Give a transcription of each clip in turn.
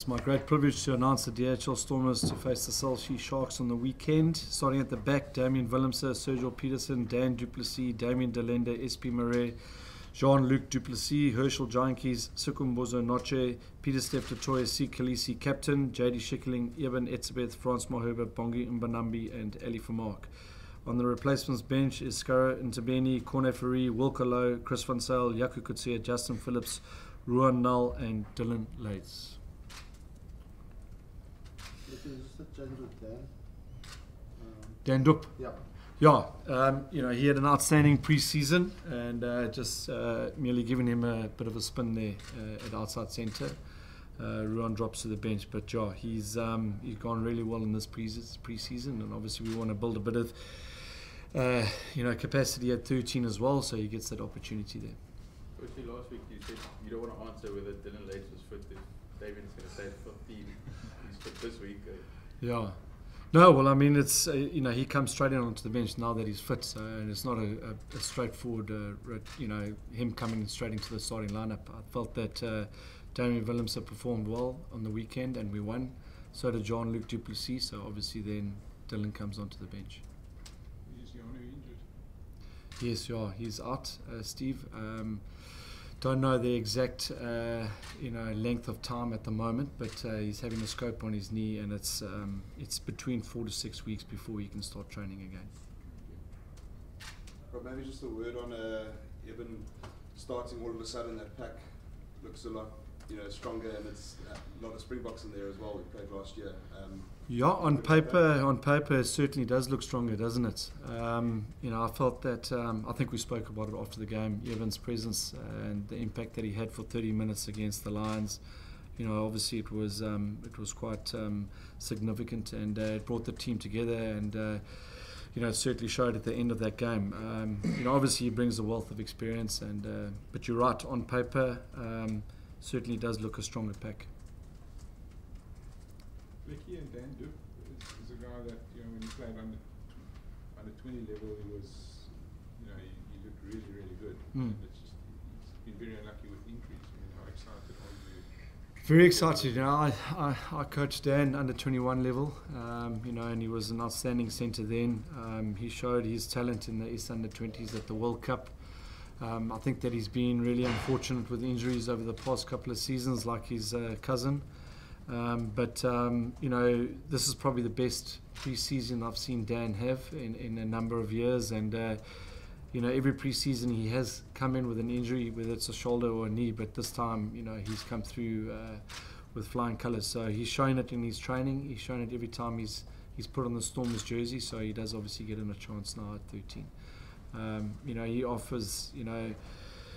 It's my great privilege to announce the DHL Stormers to face the Selshie Sharks on the weekend. Starting at the back, Damien Willemse, Sergeal Petersen, Dan du Plessis, Damien Delende, SP Marais, Jean-Luc Duplessis, Herschel Jankies, Sukumbozo Noche, Peter Steph Totoya, C. Khaleesi, Captain, JD Schickeling, Eben Etzebeth, Frans Mahurba, Bongi Mbanambi, and Ali Vermaak. On the replacements bench is Skara Ntabeni, Corne Ferrie, Wilco Lowe, Chris Van Zyl, Jaco Kutsia, Justin Phillips, Ruan Null, and Dylan Leitz. Dan Dup. Yeah, he had an outstanding pre-season, and just merely giving him a bit of a spin there at outside centre. Ruan drops to the bench, but yeah, he's gone really well in this pre-season, and obviously we want to build a bit of capacity at 13 as well, so he gets that opportunity there. Firstly, last week you said you don't want to answer whether Dylan Leitz was fit. If David's going to say 15, he's fit this week. Yeah. No, well, I mean, it's he comes straight in onto the bench now that he's fit, so, and it's not a straightforward, him coming straight into the starting lineup. I felt that Damien Willemse performed well on the weekend, and we won. So did Jean-Luc Duplessis. So obviously, then Dylan comes onto the bench. Is he only injured? Yes, yeah, he's out, Steve. Don't know the exact length of time at the moment, but he's having a scope on his knee, and it's between 4 to 6 weeks before he can start training again. Rob, maybe just a word on Eben starting all of a sudden. That pack looks a lot stronger, and it's a lot of Springboks in there as well. We played last year. Yeah, on paper it certainly does look stronger, doesn't it? I felt that, I think we spoke about it after the game, Evan's presence and the impact that he had for 30 minutes against the Lions. Obviously it was quite significant, and it brought the team together, and it certainly showed at the end of that game. Obviously he brings a wealth of experience, and but you're right, on paper certainly does look a stronger pack. Flecky and Dan Dup is a guy that when he played under 20 level, he was he looked really, really good. And it's just he's been very unlucky with injuries. I mean, how excited are you? Very excited. I coached Dan under 21 level, and he was an outstanding centre then. He showed his talent in the S under 20s at the World Cup. I think that he's been really unfortunate with injuries over the past couple of seasons, like his cousin. But this is probably the best pre-season I've seen Dan have in a number of years, and every pre-season he has come in with an injury, whether it's a shoulder or a knee, but this time he's come through with flying colours. So he's shown it in his training, he's shown it every time he's put on the Stormers jersey, so he does obviously get in a chance now at 13. He offers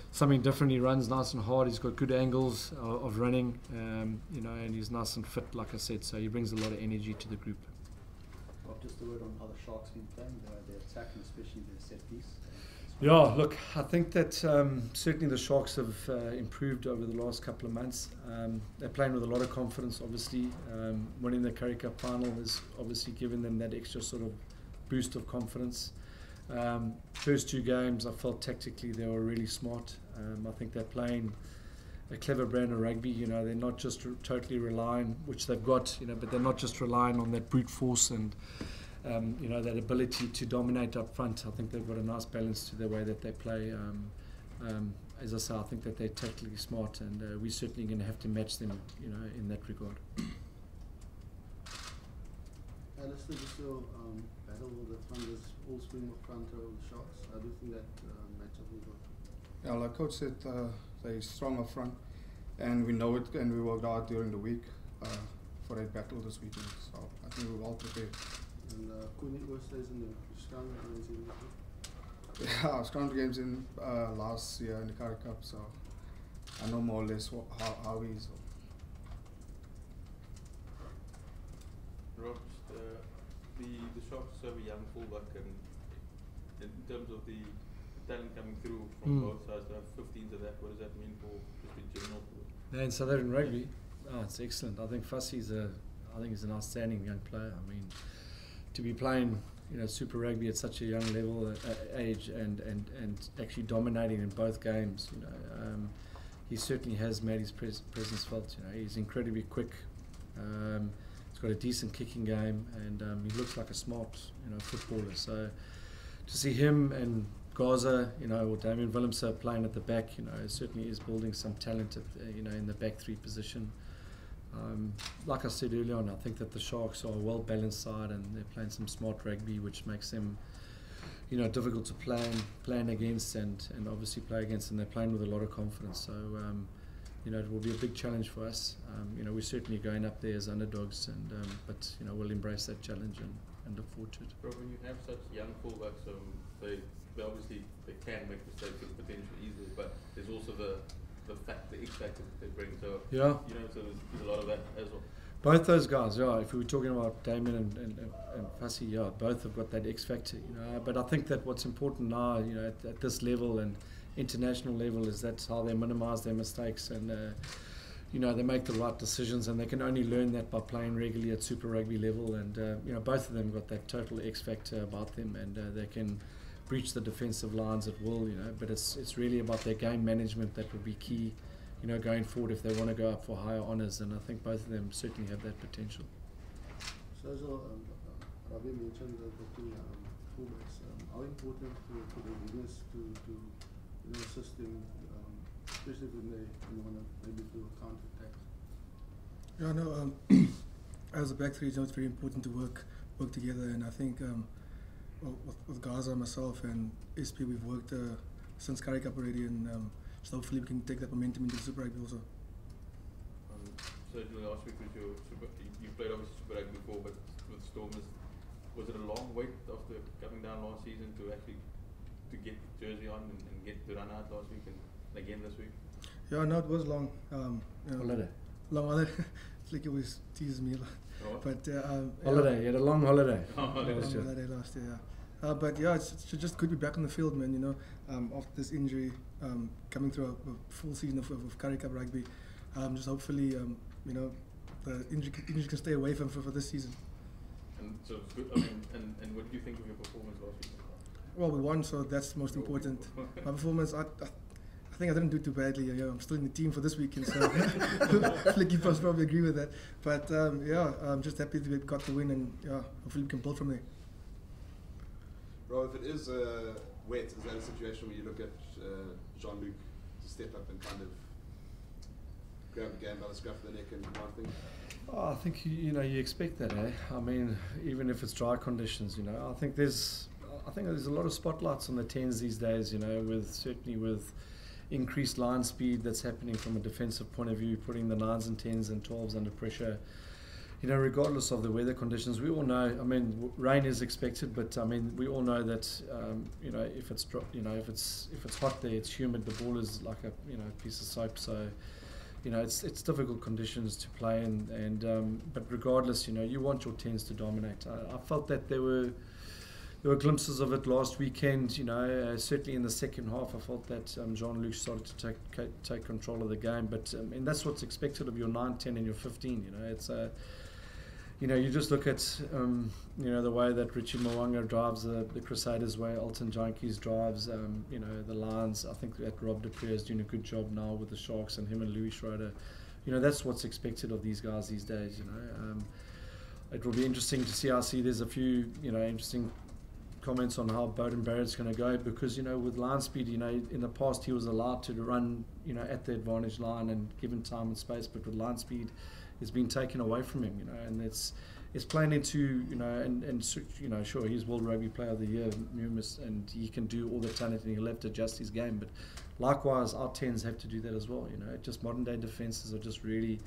something different. He runs nice and hard. He's got good angles of running, and he's nice and fit, like I said. So he brings a lot of energy to the group. Well, just a word on how the Sharks been playing, their attack and especially their set piece. Yeah, look, I think that certainly the Sharks have improved over the last couple of months. They're playing with a lot of confidence, obviously. Winning the Currie Cup final has obviously given them that extra sort of boost of confidence. First two games, I felt tactically they were really smart. I think they're playing a clever brand of rugby. They're not just totally relying, which they've got, but they're not just relying on that brute force and that ability to dominate up front. I think they've got a nice balance to the way that they play. As I say, I think that they're tactically smart, and we're certainly going to have to match them, in that regard. Alistair, just your battle with the Thunders, all Springbok front over the Sharks. I do think that matchup will go. Yeah, like Coach said, they're strong up front, and we know it, and we worked hard during the week for that battle this weekend. So I think we're well prepared. And Kuni stays in the scrum games in Yeah, scrum games in last year in the Currie Cup, so I know more or less how he is. Rob, the Sharks have a young fullback, and in terms of the talent coming through from both sides, to have 15s of that, what does that mean for just in general? In South African rugby, it's excellent. I think Fussie's he's an outstanding young player. I mean, to be playing Super Rugby at such a young level, age, and actually dominating in both games, he certainly has made his presence felt. He's incredibly quick, He's got a decent kicking game, and he looks like a smart, footballer. So to see him and Gaza, or Damien Willemse playing at the back, certainly is building some talent at, in the back three position. Like I said earlier on, I think that the Sharks are a well-balanced side, and they're playing some smart rugby, which makes them, difficult to plan against and obviously play against, and they're playing with a lot of confidence. So, it will be a big challenge for us. We're certainly going up there as underdogs, but we'll embrace that challenge and look forward to it. Bro, when you have such young fullbacks, they obviously they can make mistakes and potentially easily, but there's also the X factor that they bring. So yeah, so there's a lot of that as well. Both those guys, yeah. If we were talking about Damien and Fassi, yeah, both have got that X factor, But I think that what's important now, at this level and international level, is that's how they minimise their mistakes and they make the right decisions, and they can only learn that by playing regularly at Super Rugby level. And both of them got that total X factor about them, and they can breach the defensive lines at will, But it's really about their game management that will be key, going forward if they want to go up for higher honours, and I think both of them certainly have that potential. Sergeal, Robbie mentioned the two fullbacks. How important for the leaders to assist them, especially when they want to maybe do a counter-attack? Yeah, no. As a back three, it's very important to work together, and I think with Gaza, myself, and SP, we've worked since Currie Cup already, and so hopefully we can take that momentum into the Super Rugby also. So last week was you played obviously Super Rugby before, but with Stormers, was it a long wait after coming down last season to actually to get the jersey on and get the run out last week and again this week? Yeah, no, it was long. Holiday. Long holiday. Flick always teases me a lot. Oh. But holiday, you had a long holiday. Holiday last year, yeah. But yeah, it's just good to be back on the field, man. After this injury, coming through a full season of Currie Cup rugby, just hopefully, the injury can stay away from for this season. And so it's good. I mean, and what did you think of your performance last week? Well, we won, so that's most important. My performance, I think I didn't do too badly. I'm still in the team for this weekend, so Flicky must probably agree with that. But I'm just happy that we got the win, and hopefully we can build from there. Rob, if it is wet, is that a situation where you look at Jean-Luc to step up and kind of grab the game by the scruff of the neck and one thing? Oh, I think you expect that, eh? I mean, even if it's dry conditions, I think there's a lot of spotlights on the 10s these days, with increased line speed that's happening from a defensive point of view, putting the 9s and 10s and 12s under pressure. Regardless of the weather conditions, we all know. I mean, rain is expected, but I mean, we all know that if it's if it's hot there, it's humid. The ball is like a piece of soap. So, it's difficult conditions to play in. But regardless, you want your 10s to dominate. I felt that there were glimpses of it last weekend. Certainly in the second half, I felt that Jean-Luc started to take control of the game. But and that's what's expected of your 9, 10, and your 15. It's you just look at the way that Richie Mwanga drives the Crusaders' way, Alton Jantjies drives the Lions. I think that Rob de Preer is doing a good job now with the Sharks, and him and Louis Schroeder. That's what's expected of these guys these days. It will be interesting to see. I see there's a few interesting comments on how Beauden Barrett's going to go, because with line speed, in the past he was allowed to run at the advantage line and given time and space, but with line speed it's been taken away from him, and it's playing into sure, he's World Rugby Player of the Year numerous, and he can do all the talent, and he'll have to adjust his game, but likewise our 10s have to do that as well. Just modern day defenses are just really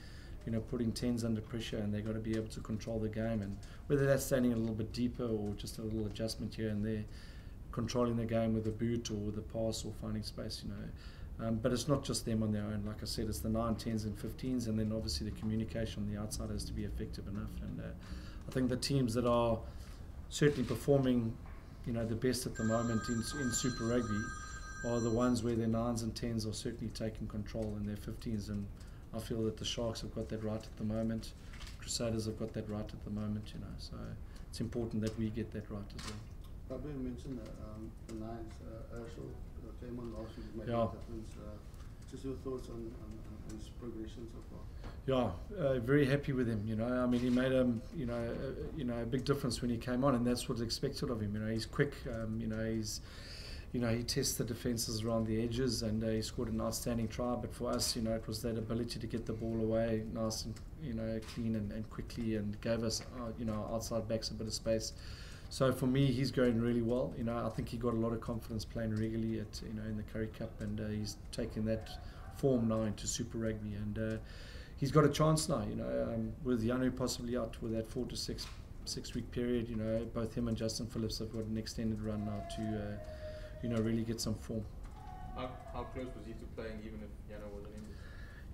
putting 10s under pressure, and they've got to be able to control the game, and whether that's standing a little bit deeper or just a little adjustment here and there, controlling the game with a boot or with a pass or finding space, but it's not just them on their own. Like I said, it's the 9, 10s and 15s, and then obviously the communication on the outside has to be effective enough, and I think the teams that are certainly performing the best at the moment in Super Rugby are the ones where their 9s and 10s are certainly taking control, and their 15s, and I feel that the Sharks have got that right at the moment. Crusaders have got that right at the moment, so it's important that we get that right as well. Robbie mentioned the 9s. Sergeal came on last week, made Yeah. a difference. Just your thoughts on his progression so far? Yeah, very happy with him. You know, I mean, he made a big difference when he came on, and that's what's expected of him. You know, he's quick. He tests the defences around the edges, and he scored an outstanding try. But for us, you know, it was that ability to get the ball away nice and clean and quickly, and gave us outside backs a bit of space. So for me, he's going really well. You know, I think he got a lot of confidence playing regularly in the Currie Cup, and he's taken that form now into Super Rugby, and he's got a chance now. You know, with Janu possibly out with that 4 to 6 week period. You know, both him and Justin Phillips have got an extended run now to really get some form. How close was he to playing, even if Janu wasn't injured?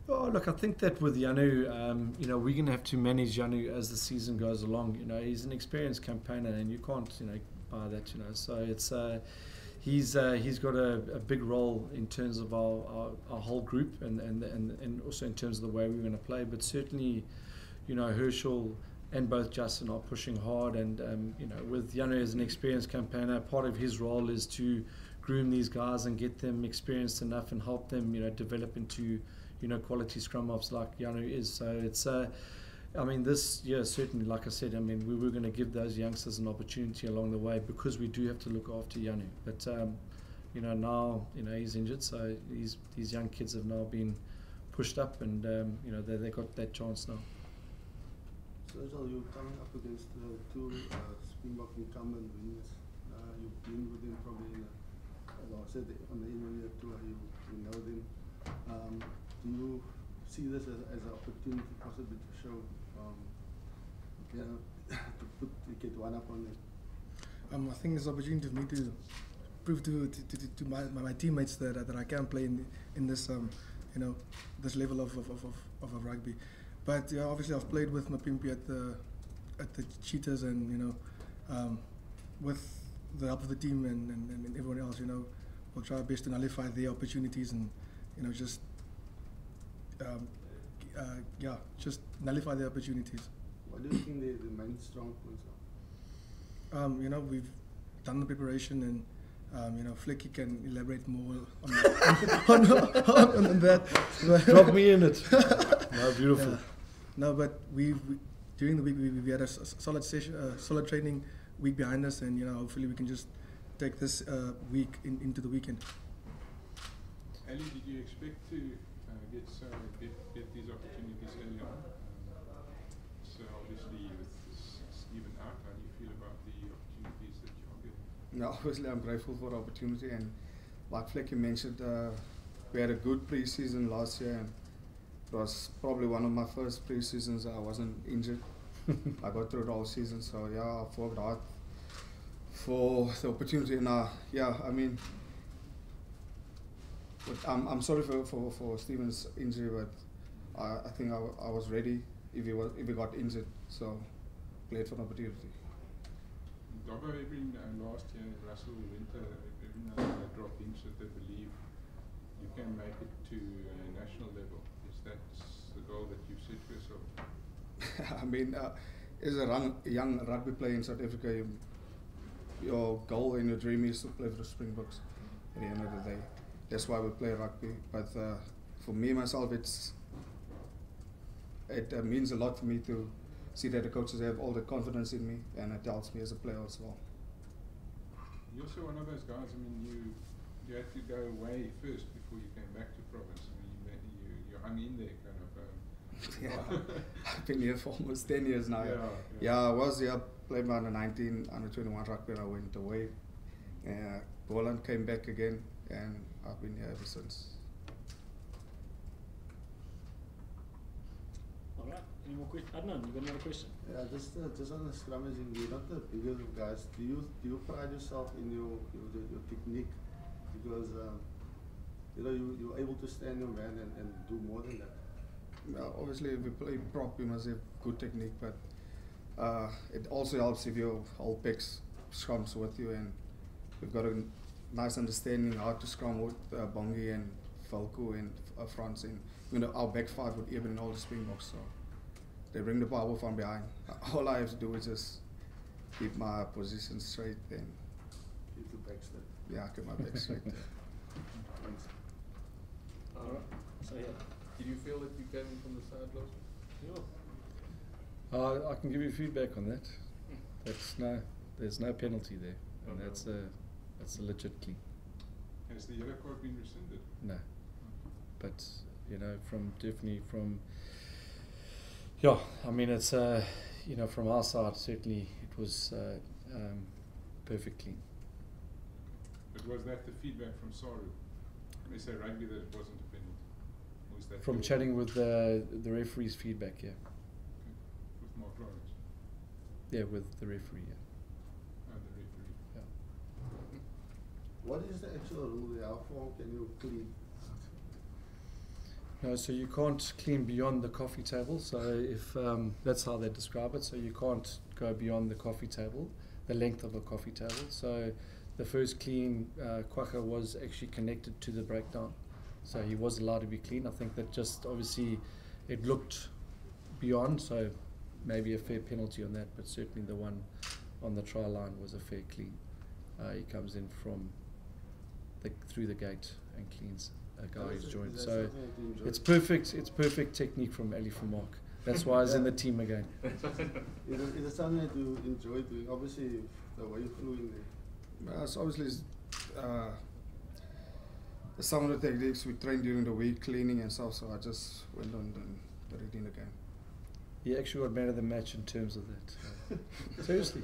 Oh, look, I think that with Janu, we're going to have to manage Janu as the season goes along. You know, he's an experienced campaigner, and you can't, buy that. You know, so it's he's got a big role in terms of our whole group, and also in terms of the way we're going to play. But certainly, Herschel and both Justin are pushing hard, and with Janu as an experienced campaigner, part of his role is to groom these guys and get them experienced enough and help them, develop into quality scrum halves like Janu is. So it's this year certainly, like I said, we were going to give those youngsters an opportunity along the way, because we do have to look after Janu. But now he's injured, so these young kids have now been pushed up, and they got that chance now. Sergeal, you're coming up against two Springbok incumbent winners. You've been with them probably, as I said, on the India tour. You know them. Do you see this as an opportunity, possibly to show, to get one up on them? I think it's an opportunity for me to prove to my teammates that I can play in this this level of rugby. But obviously I've played with Mapimpi at the Cheetahs, and with the help of the team and everyone else, we'll try our best to nullify their opportunities, and just nullify their opportunities. What do you think the main strong points are? We've done the preparation, and Flecky can elaborate more on that. Drop me in it. No, beautiful. Yeah. No, but we during the week we had a solid session, solid training week behind us, and hopefully we can just take this week into the weekend. Ali, did you expect to get these opportunities early on? So obviously with Stephen out, how do you feel about the opportunities that you are getting? No, obviously I'm grateful for the opportunity, and like Flecky mentioned, we had a good pre-season last year, and it was probably one of my first pre-seasons I wasn't injured. I got through it all season, so yeah, I've worked hard for the opportunity. And I'm sorry for Stephen's injury, but I think I was ready if he got injured, so played for an opportunity. Dobbo, last year, Russell Winter, every now and then they dropped in, so they believe you can make it to national level. Is that the goal that you've set for yourself? As a young rugby player in South Africa, your goal and your dream is to play for the Springboks at the end of the day. That's why we play rugby. But for me, myself, it means a lot for me to see that the coaches have all the confidence in me, and it helps me as a player as well. You're also one of those guys, you had to go away first before you came back to province. You hung in there kind of. Yeah, I've been here for almost 10 years now. Yeah, I was here, played my under 19, under 21 rugby, and I went away. Boland came back again, and I've been here ever since. All right. Any more questions? Adnan, you got another question? Yeah, just on the scrummaging, you're not the bigger guys. Do you pride yourself in your technique? Because you're able to stand your man and do more than that. Well, obviously, if you play prop, you must have good technique, but it also helps if your whole picks scrums with you, and we've got a nice understanding how to scrum with Bongi and Falco and Frans, and our back five would even in all the Springboks, so they bring the power from behind. All I have to do is just keep my position straight and keep the back straight. Yeah, keep my back straight. Thanks. All right. So yeah. Did you feel that you came in from the side last week? Yeah. I can give you feedback on that. There's no penalty there, and that's a legit clean. Has the yellow card been rescinded? No, but I mean it's from our side certainly it was perfect clean. But was that the feedback from SARu? They say rugby that it wasn't a penalty. Was that From chatting with the referee's feedback, yeah. with Mark Lawrence? Yeah, with the referee, yeah. The referee. Yeah. What is the actual rule there? How far can you clean? No, so you can't clean beyond the coffee table. So if that's how they describe it. So you can't go beyond the coffee table, the length of a coffee table. So the first clean, Kwaka was actually connected to the breakdown. So he was allowed to be clean. I think that just obviously it looked beyond, so maybe a fair penalty on that, but certainly the one on the try line was a fair clean. He comes in from through the gate and cleans a guy who's joined. So it's perfect technique from Ali Vermaak. That's why I was in the team again. Is it something that you enjoy doing? Obviously, the way you flew in there. So obviously, some of the techniques we trained during the week, cleaning and stuff, so I just went on the reading again. He actually got man of the match in terms of that. Seriously.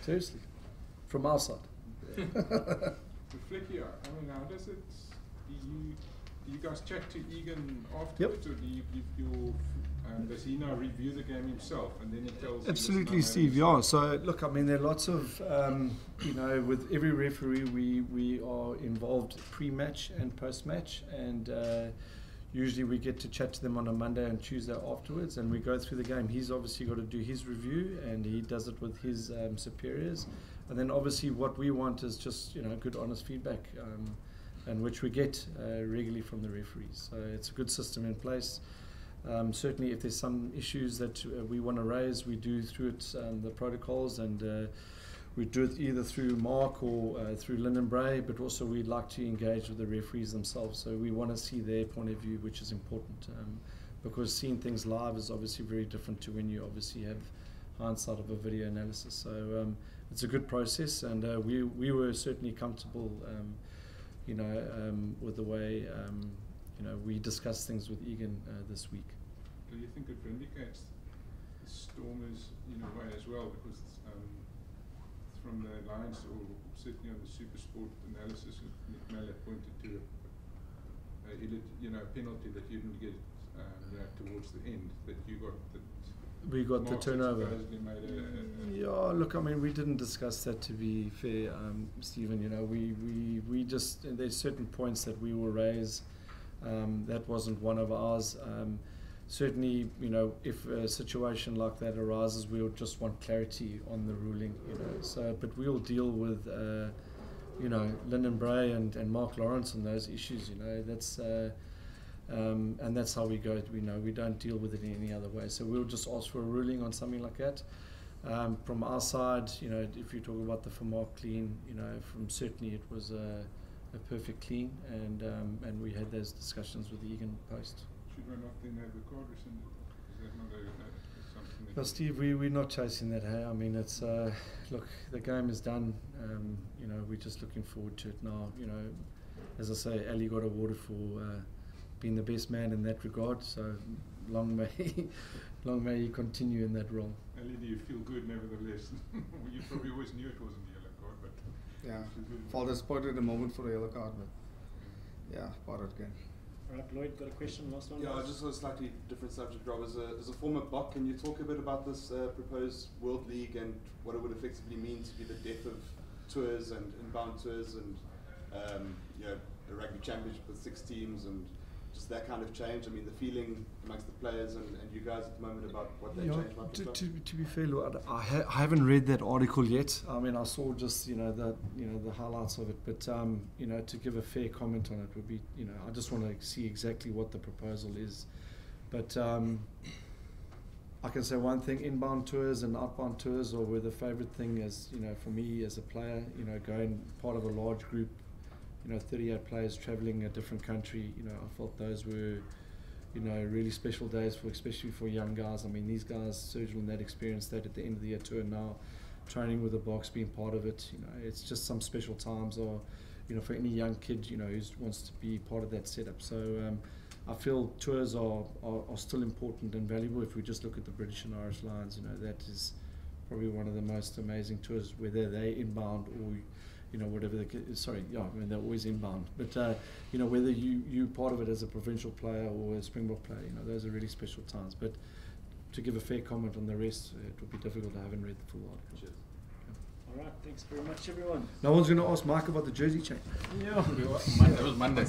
Seriously. From our side. Flecky, I mean, how does it, do you guys chat to Egan afterwards, or do you give your, does he now review the game himself and then he tells you? Absolutely, Steve, yeah. So look, I mean, there are lots of, with every referee we are involved pre-match and post-match, and usually we get to chat to them on a Monday and Tuesday afterwards, and we go through the game. He's obviously got to do his review, and he does it with his superiors. And then obviously what we want is just, good, honest feedback, and which we get regularly from the referees. So it's a good system in place. Certainly if there's some issues that we want to raise, we do through it, the protocols, and we do it either through Mark or through Lyndon Bray, but also we'd like to engage with the referees themselves. So we want to see their point of view, which is important, because seeing things live is obviously very different to when you obviously have hindsight of a video analysis. So it's a good process, and we were certainly comfortable, with the way we discussed things with Egan this week. Do you think it vindicates the Stormers in a way as well, because from the lines, or certainly on the Super Sport analysis, Nick Mallett pointed to a penalty that you didn't get towards the end, that you got that. We got the turnover. Yeah, look, I mean, we didn't discuss that, to be fair, Stephen. We just, there's certain points that we will raise. That wasn't one of ours. Certainly, if a situation like that arises, we'll just want clarity on the ruling. So, but we'll deal with, Lyndon Bray and Mark Lawrence on those issues. That's. And that's how we go. We don't deal with it in any other way. So we'll just ask for a ruling on something like that. From our side, if you talk about the Vermaak clean, from certainly it was a perfect clean, and we had those discussions with the Egan post. Should we not then have the card rescinded? Is that not something that? Well, Steve, we're not chasing that. Hey, I mean, it's look, the game is done. We're just looking forward to it now. As I say, Ali got awarded for being the best man in that regard. So long may he continue in that role. Ali, do you feel good nevertheless? You probably always knew it wasn't a yellow card, but yeah, felt disappointed at the moment for the yellow card, but yeah, part of the game. All right, Lloyd, got a question? Last one. Yeah, just a slightly different subject, Rob. As a former BOC, can you talk a bit about this proposed World League and what it would effectively mean to be the death of tours and inbound tours, and a rugby championship with 6 teams, and just that kind of change? I mean, the feeling amongst the players and you guys at the moment about what that change might look like? To be fair, look, I haven't read that article yet. I mean, I saw just the highlights of it, but to give a fair comment on it would be, I just want to see exactly what the proposal is. But I can say one thing: inbound tours and outbound tours were the favourite thing, as for me as a player. Going part of a large group. 38 players travelling a different country, I felt those were, you know, really special days for, especially for young guys. I mean, these guys, Sergeal and that experienced that at the end of the year tour now, training with the box, being part of it. You know, it's just some special times, or you know, for any young kid, you know, who wants to be part of that setup. So I feel tours are still important and valuable. If we just look at the British and Irish Lions, you know, that is probably one of the most amazing tours, whether they inbound or, you know, whatever I mean, they're always inbound, but you know, whether you part of it as a provincial player or a Springbok player, you know, those are really special times. But to give a fair comment on the rest, it would be difficult. I haven't read the full article. Cheers. All right, thanks very much, everyone. No one's going to ask Mike about the jersey change. Yeah. That was Monday.